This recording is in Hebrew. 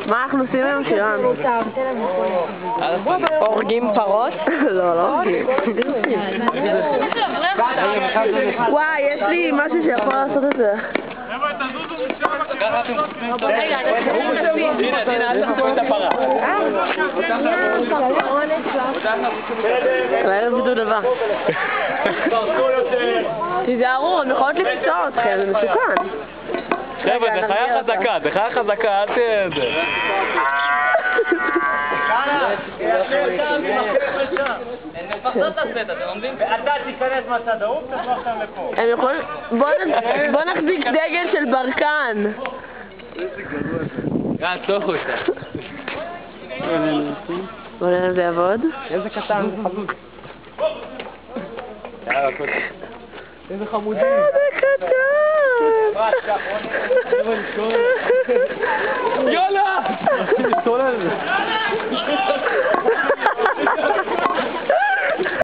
מה אנחנו עושים היום, שירן? הורגים פרות? לא, לא הורגים. וואי, יש לי משהו שיכול לעשות את זה. רגע, הנה, אל תחכו את הפרה. אולי לא בידוד הבא. תיזהרו, הם יכולות לפצוע אתכם, זה מסוכן. חבר'ה, זה חיה חזקה, זה חיה חזקה, אל תהיה את זה. הן מפחדות לצאת, אתם עומדים? ואתה תיכנס מהצד ההוא, תשלוח אותם לפה. הם יכולים... בוא נחזיק דגל של ברקן. יאללה, צלחו אותה. בוא נראה אם זה יעבוד. איזה קטן, זה חמוד. איזה חמודים. איזה קטן. יאללה!